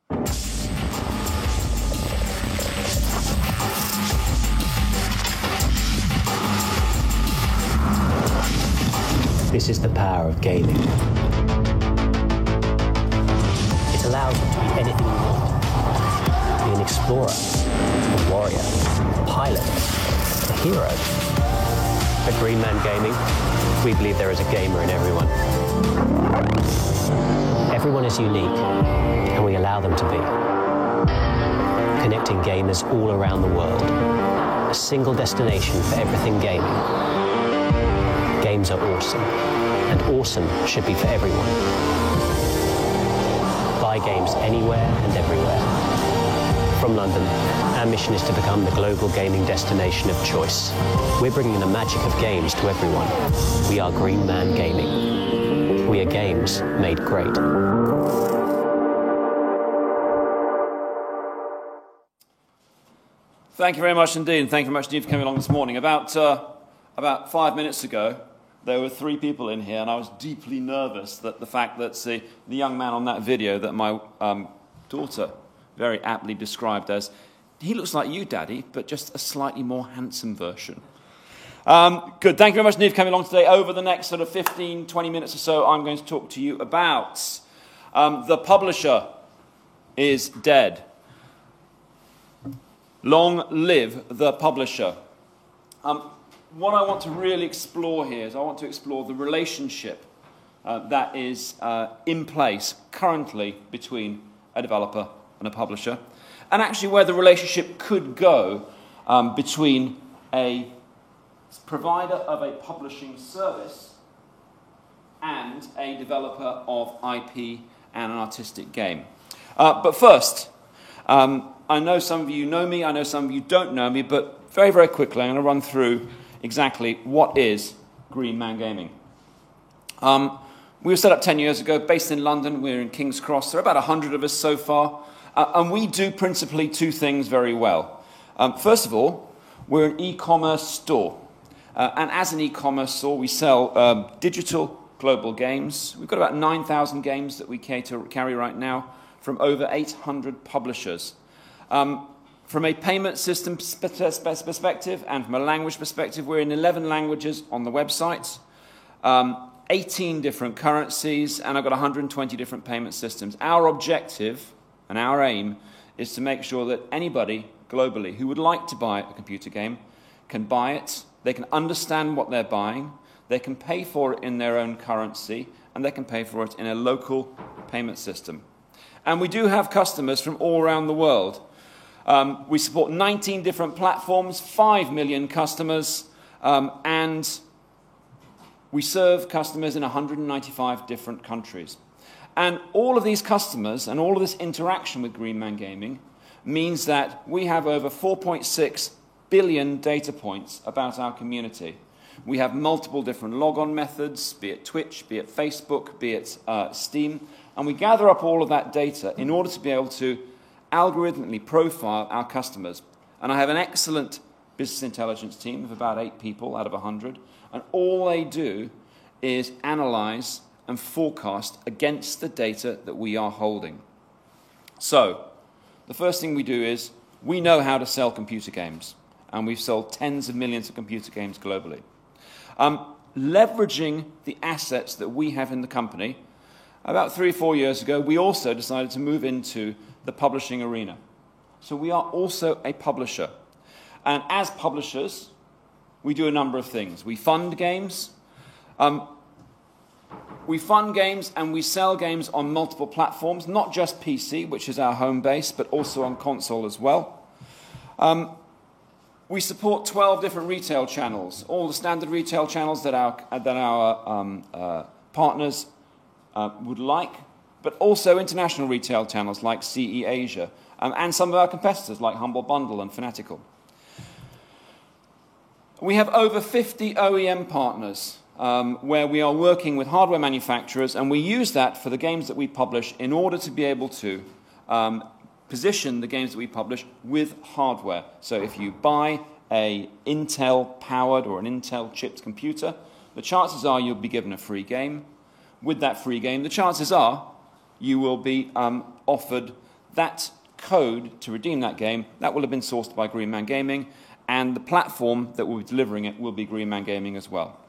This is the power of gaming. It allows you to be anything you want. Be an explorer, a warrior, a pilot, a hero. At Green Man Gaming, we believe there is a gamer in everyone. Everyone is unique, and we allow them to be. Connecting gamers all around the world. A single destination for everything gaming. Games are awesome, and awesome should be for everyone. Buy games anywhere and everywhere. From London, our mission is to become the global gaming destination of choice. We're bringing the magic of games to everyone. We are Green Man Gaming. We are games made great. Thank you very much indeed, and thank you very much indeed for coming along this morning. About 5 minutes ago, there were 3 people in here, and I was deeply nervous that the fact that the young man on that video that my daughter very aptly described as, he looks like you, Daddy, but just a slightly more handsome version. Good. Thank you very much indeed for coming along today. Over the next sort of 15, 20 minutes or so, I'm going to talk to you about the publisher is dead. Long live the publisher. What I want to really explore here is I want to explore the relationship that is in place currently between a developer and a publisher, and actually where the relationship could go between a provider of a publishing service and a developer of IP and an artistic game. But first, I know some of you know me, I know some of you don't know me, but very, very quickly I'm going to run through exactly what is Green Man Gaming. We were set up 10 years ago, based in London. We're in King's Cross. There are about 100 of us so far. And we do principally 2 things very well. First of all, we're an e-commerce store. And as an e-commerce store, we sell digital global games. We've got about 9,000 games that we carry right now from over 800 publishers. From a payment system perspective and from a language perspective, we're in 11 languages on the website, 18 different currencies, and I've got 120 different payment systems. Our objective and our aim is to make sure that anybody globally who would like to buy a computer game can buy it, they can understand what they're buying, they can pay for it in their own currency, and they can pay for it in a local payment system. And we do have customers from all around the world. We support 19 different platforms, 5 million customers, and we serve customers in 195 different countries. And all of these customers and all of this interaction with Green Man Gaming means that we have over 4.6 billion data points about our community. We have multiple different logon methods, be it Twitch, be it Facebook, be it Steam, and we gather up all of that data in order to be able to algorithmically profile our customers. And I have an excellent business intelligence team of about 8 people out of 100, and all they do is analyze and forecast against the data that we are holding. So, the first thing we do is we know how to sell computer games, and we've sold tens of millions of computer games globally. Leveraging the assets that we have in the company, about 3 or 4 years ago, we also decided to move into the publishing arena. So we are also a publisher. And as publishers, we do a number of things. We fund games. We fund games and we sell games on multiple platforms, not just PC, which is our home base, but also on console as well. We support 12 different retail channels, all the standard retail channels that our partners would like, but also international retail channels like CE Asia, and some of our competitors like Humble Bundle and Fanatical. We have over 50 OEM partners where we are working with hardware manufacturers, and we use that for the games that we publish in order to be able to position the games that we publish with hardware. So if you buy an Intel-powered or an Intel-chipped computer, the chances are you'll be given a free game. With that free game, the chances are you will be offered that code to redeem that game, that will have been sourced by Green Man Gaming, and the platform that will be delivering it will be Green Man Gaming as well.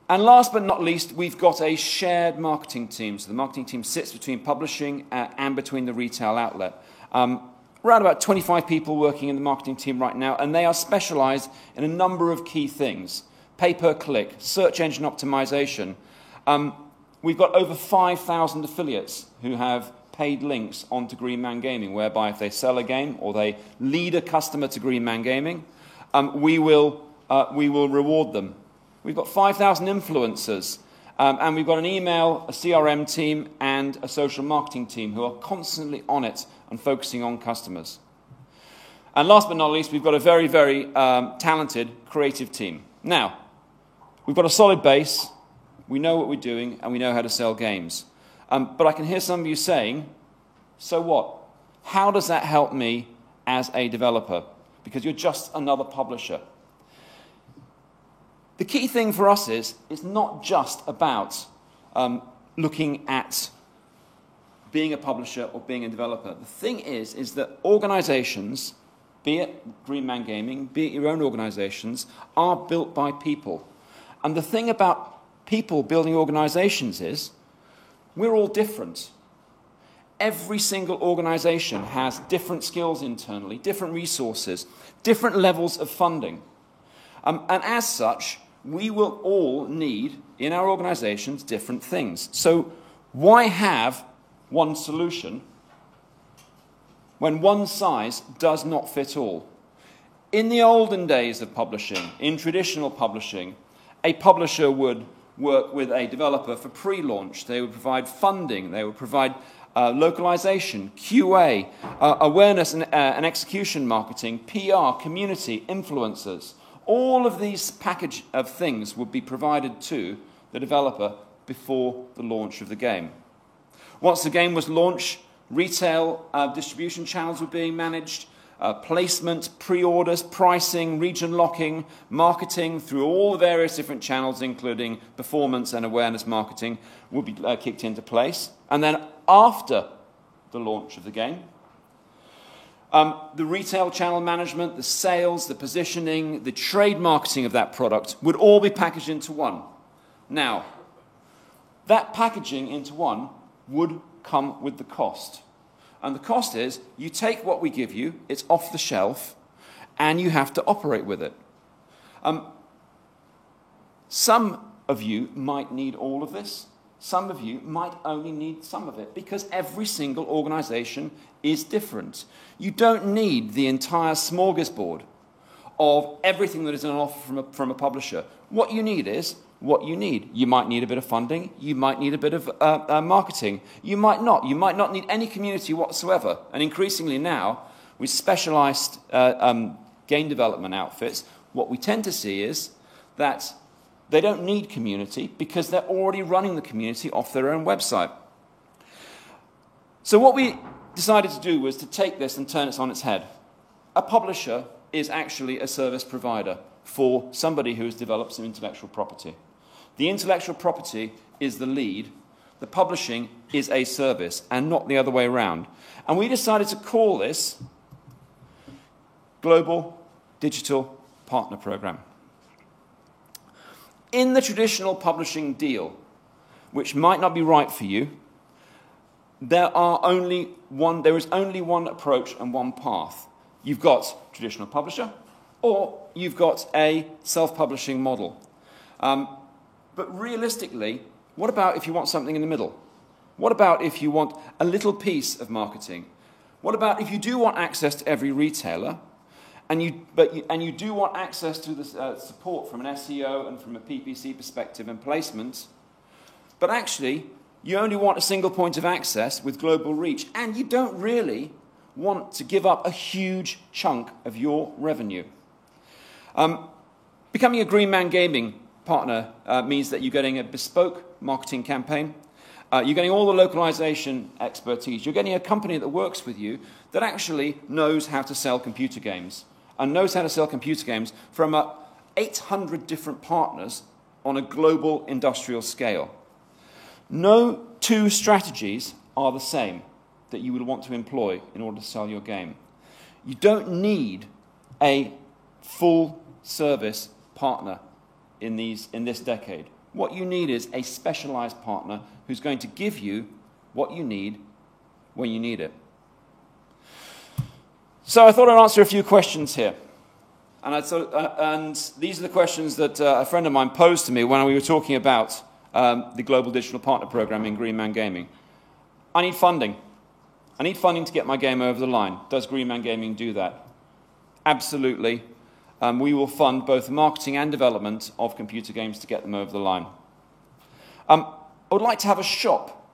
And last but not least, we've got a shared marketing team. So the marketing team sits between publishing and between the retail outlet. Around about 25 people working in the marketing team right now, and they are specialized in a number of key things. Pay-per-click, search engine optimization. We've got over 5,000 affiliates who have paid links onto Green Man Gaming, whereby if they sell a game or they lead a customer to Green Man Gaming, we will reward them. We've got 5,000 influencers, and we've got an email, a CRM team, and a social marketing team who are constantly on it and focusing on customers. And last but not least, we've got a very, very talented creative team. Now, we've got a solid base, we know what we're doing, and we know how to sell games. But I can hear some of you saying, so what? How does that help me as a developer? Because you're just another publisher. The key thing for us is, it's not just about looking at being a publisher or being a developer. The thing is that organizations, be it Green Man Gaming, be it your own organizations, are built by people. And the thing about people building organizations is, we're all different. Every single organization has different skills internally, different resources, different levels of funding. And as such, we will all need, in our organizations, different things. So why have one solution when one size does not fit all? In the olden days of publishing, in traditional publishing, a publisher would work with a developer for pre-launch. They would provide funding. They would provide localization, QA, awareness and execution marketing, PR, community, influencers. All of these package of things would be provided to the developer before the launch of the game. Once the game was launched, retail distribution channels were being managed, placement, pre-orders, pricing, region locking, marketing through all the various different channels, including performance and awareness marketing, would be kicked into place. And then after the launch of the game, the retail channel management, the sales, the positioning, the trade marketing of that product would all be packaged into one. Now, that packaging into one would come with the cost. And the cost is, you take what we give you, it's off the shelf, and you have to operate with it. Some of you might need all of this. Some of you might only need some of it, because every single organization is different. You don't need the entire smorgasbord of everything that is on offer from a publisher. What you need is what you need. You might need a bit of funding. You might need a bit of marketing. You might not. You might not need any community whatsoever. And increasingly now, with specialized game development outfits, what we tend to see is that they don't need community because they're already running the community off their own website. So what we decided to do was to take this and turn it on its head. A publisher is actually a service provider for somebody who has developed some intellectual property. The intellectual property is the lead. The publishing is a service, and not the other way around. And we decided to call this Global Digital Partner Program. In the traditional publishing deal, which might not be right for you, there is only one approach and one path. You've got traditional publisher, or you've got a self-publishing model. But realistically, what about if you want something in the middle? What about if you want a little piece of marketing? What about if you do want access to every retailer, and you do want access to the support from an SEO and from a PPC perspective and placement, but actually you only want a single point of access with global reach, and you don't really want to give up a huge chunk of your revenue. Becoming a Green Man Gaming partner means that you're getting a bespoke marketing campaign. You're getting all the localization expertise. You're getting a company that works with you that actually knows how to sell computer games and knows how to sell computer games from 800 different partners on a global industrial scale. No two strategies are the same. that you would want to employ in order to sell your game. You don't need a full-service partner in this decade. What you need is a specialized partner who's going to give you what you need when you need it. So I thought I'd answer a few questions here. And these are the questions that a friend of mine posed to me when we were talking about the Global Digital Partner Program in Green Man Gaming. I need funding. I need funding to get my game over the line. Does Green Man Gaming do that? Absolutely. We will fund both marketing and development of computer games to get them over the line. I would like to have a shop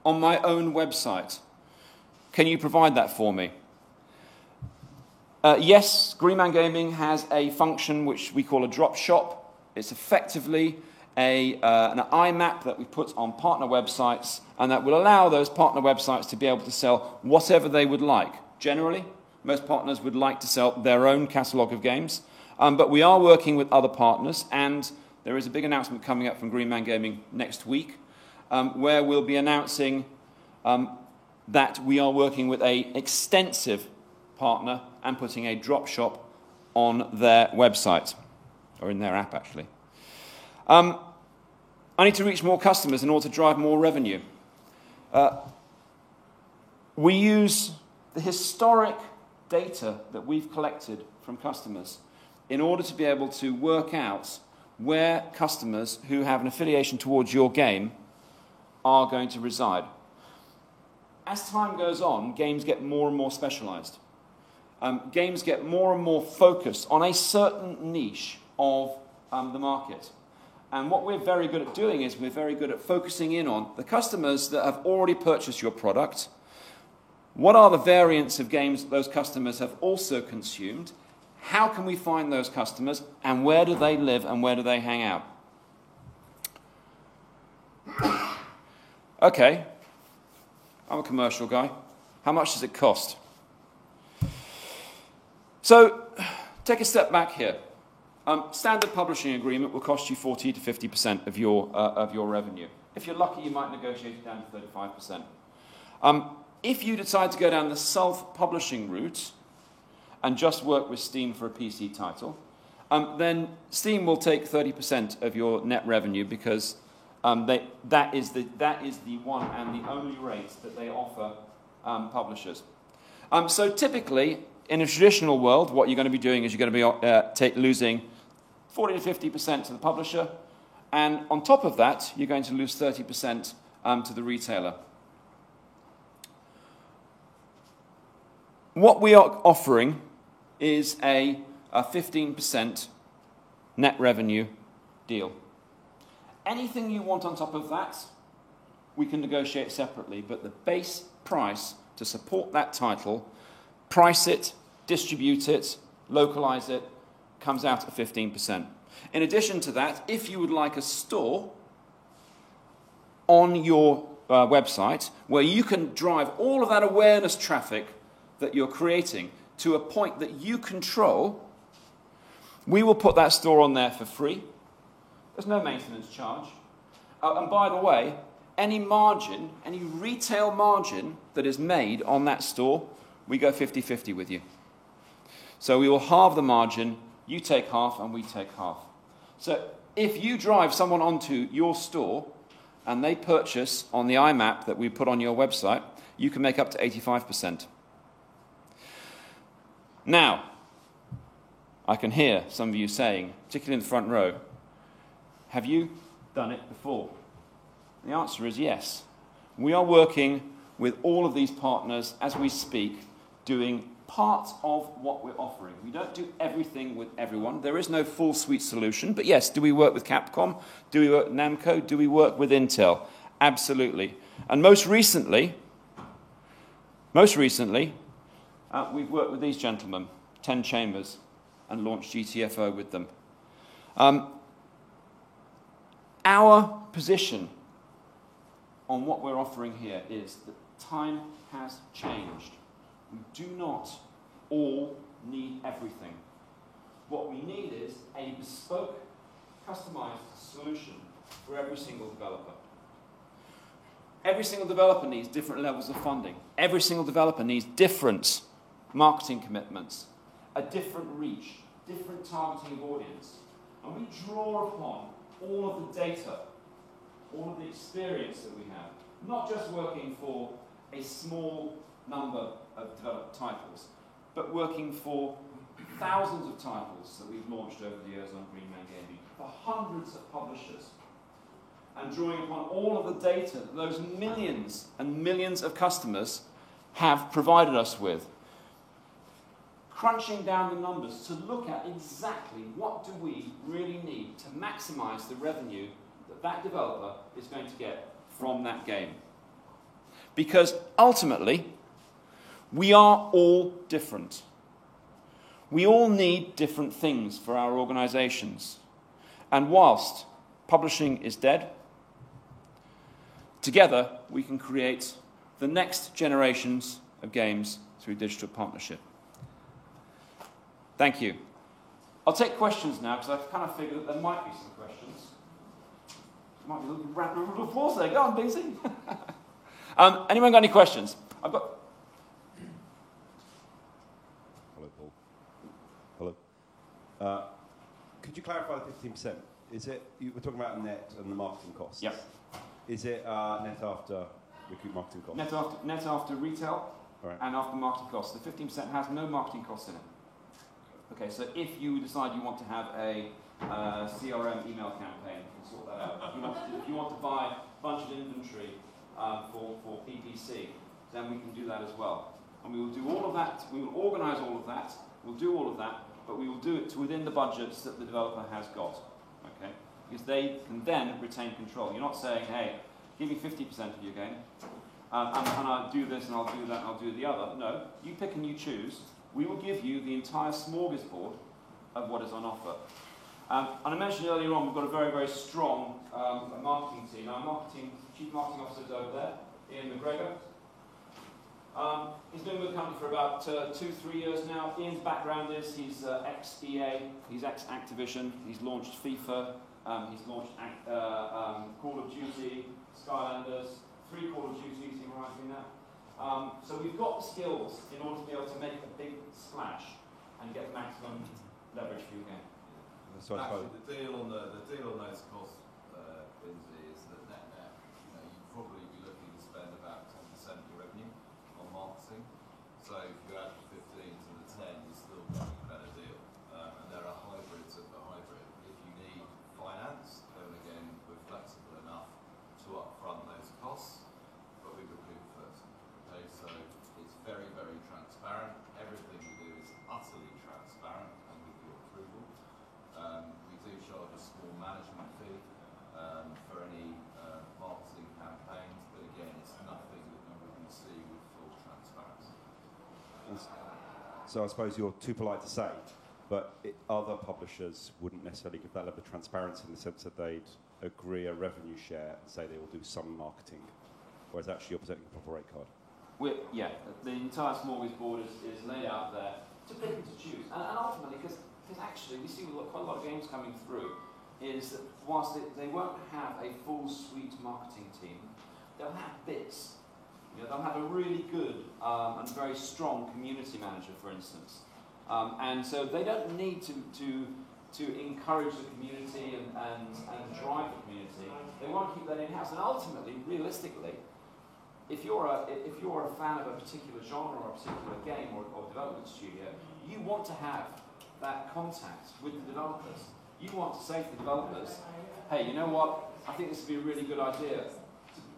on my own website. Can you provide that for me? Yes, Green Man Gaming has a function which we call a drop shop. It's effectively an IMAP that we put on partner websites, and that will allow those partner websites to be able to sell whatever they would like. Generally, most partners would like to sell their own catalogue of games, but we are working with other partners, and there is a big announcement coming up from Green Man Gaming next week, where we'll be announcing that we are working with an extensive partner and putting a drop shop on their website, or in their app, actually. I need to reach more customers in order to drive more revenue. We use the historic data that we've collected from customers in order to be able to work out where customers who have an affiliation towards your game are going to reside. As time goes on, games get more and more specialized. Games get more and more focused on a certain niche of the market. And what we're very good at doing is we're very good at focusing in on the customers that have already purchased your product. What are the variants of games that those customers have also consumed? How can we find those customers? And where do they live and where do they hang out? Okay, I'm a commercial guy. How much does it cost? So, take a step back here. Standard publishing agreement will cost you 40 to 50% of your revenue. If you're lucky, you might negotiate it down to 35%. If you decide to go down the self-publishing route and just work with Steam for a PC title, then Steam will take 30% of your net revenue because that is the one and the only rate that they offer publishers. So typically, in a traditional world, what you're going to be doing is you're going to be losing 40 to 50% to the publisher, and on top of that, you're going to lose 30% to the retailer. What we are offering is a 15% net revenue deal. Anything you want on top of that, we can negotiate separately, but the base price to support that title, price it, distribute it, localize it, comes out at 15%. In addition to that, if you would like a store on your website where you can drive all of that awareness traffic that you're creating to a point that you control, we will put that store on there for free. There's no maintenance charge. And by the way, any margin, any retail margin that is made on that store, we go 50-50 with you. So we will halve the margin, you take half and we take half. So if you drive someone onto your store and they purchase on the IMAP that we put on your website, you can make up to 85%. Now, I can hear some of you saying, particularly in the front row, have you done it before? The answer is yes. We are working with all of these partners as we speak, doing part of what we're offering. We don't do everything with everyone. There is no full suite solution. But yes, do we work with Capcom? Do we work with Namco? Do we work with Intel? Absolutely. And most recently, we've worked with these gentlemen, 10 Chambers, and launched GTFO with them. Our position on what we're offering here is that time has changed. We do not all need everything. What we need is a bespoke, customized solution for every single developer. Every single developer needs different levels of funding. Every single developer needs different marketing commitments, a different reach, different targeting of audience. And we draw upon all of the data, all of the experience that we have, not just working for a small number of developed titles, but working for thousands of titles that we've launched over the years on Green Man Gaming, for hundreds of publishers, and drawing upon all of the data that those millions and millions of customers have provided us with, crunching down the numbers to look at exactly what do we really need to maximize the revenue that that developer is going to get from that game. Because ultimately, we are all different. We all need different things for our organizations. And whilst publishing is dead, together we can create the next generations of games through digital partnership. Thank you. I'll take questions now because I've kind of figured that there might be some questions. Might be a little round of applause there. Go on, Beasley. Anyone got any questions? I've got. Hello, Paul. Hello. Could you clarify the 15%? Is it, you were talking about net and the marketing costs? Yep. Is it net after recoup marketing costs? Net after retail Right. and after marketing costs. The 15% has no marketing costs in it. Okay, so if you decide you want to have a CRM email campaign, you can sort that out. If you want to buy a bunch of inventory for PPC, then we can do that as well. And we will do all of that, we will organise all of that, we'll do all of that, but we will do it within the budgets that the developer has got. Okay? Because they can then retain control. You're not saying, hey, give me 50% of your game, and I'll do this and I'll do that and I'll do the other. No, you pick and you choose. We will give you the entire smorgasbord of what is on offer. And I mentioned earlier on, we've got a very, very strong marketing team. Our Chief Marketing Officer is over there, Ian McGregor. He's been with the company for about 2-3 years now. Ian's background is he's ex-EA, he's ex-Activision, he's launched FIFA, he's launched Call of Duty, Skylanders, 3 Call of Duties, he reminds me now. So we've got the skills in order to be able to make a big splash and get maximum leverage for your game. So actually, the deal on those costs, Lindsay, is that net, you'd probably be looking to spend about 10% of your revenue on marketing. So if you add the 15 to the 10, you're still getting a better deal. And there are hybrids of the hybrid. If you need finance, then again, we're flexible enough to upfront those costs, but we recoup first. Okay, so it's very, very transparent. Everything we do is utterly transparent and with your approval. We do charge a small management fee for any marketing campaigns, but again, it's nothing that you wouldn't see with full transparency. So I suppose you're too polite to say, but other publishers wouldn't necessarily give that level of transparency in the sense that they'd agree a revenue share and say they will do some marketing, whereas actually you're presenting a proper rate card. Yeah, the entire smorgasbord is laid out there to pick and to choose. And ultimately, because actually we see quite a lot of games coming through, is that whilst they won't have a full suite marketing team, they'll have bits. They'll have a really good and very strong community manager, for instance. And so they don't need to encourage the community and drive the community. They want to keep that in-house. And ultimately, realistically, if you're a fan of a particular genre or a particular game or development studio, you want to have that contact with the developers. You want to say to the developers, hey, you know what, I think this would be a really good idea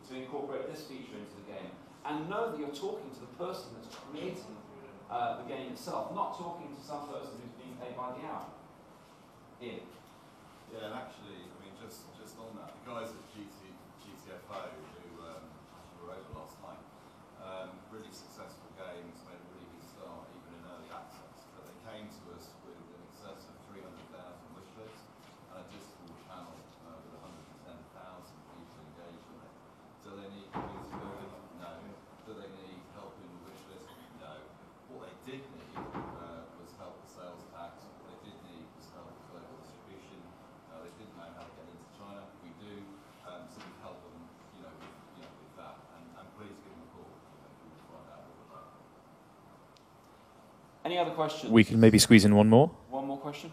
to incorporate this feature into the game. And know that you're talking to the person that's creating the game itself, not talking to some person who's being paid by the hour. Ian. Yeah, and actually, I mean, just on that, the guys at GTFO who were over last night, really successful games, made a really good start, even in early access. But they came to us with in excess of 300,000 wish lists and a digital channel with 110,000 people engaged on it. Do they need community building? No. Do they need help in the wish list? No. What they did need was help with sales tax. What they did need was help with global distribution. They didn't know how to get into China. We do. So we help them, with Any other questions? We can maybe squeeze in one more. One more question?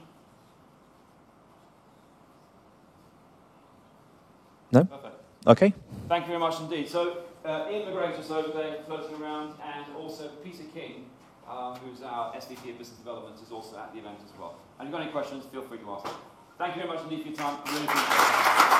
No? Perfect. Okay. Thank you very much indeed. So, Ian McGregor's over there floating around, and also Peter King, who's our SVP of Business Development, is also at the event as well. And if you've got any questions, feel free to ask. Thank you very much indeed for your time. I really appreciate it.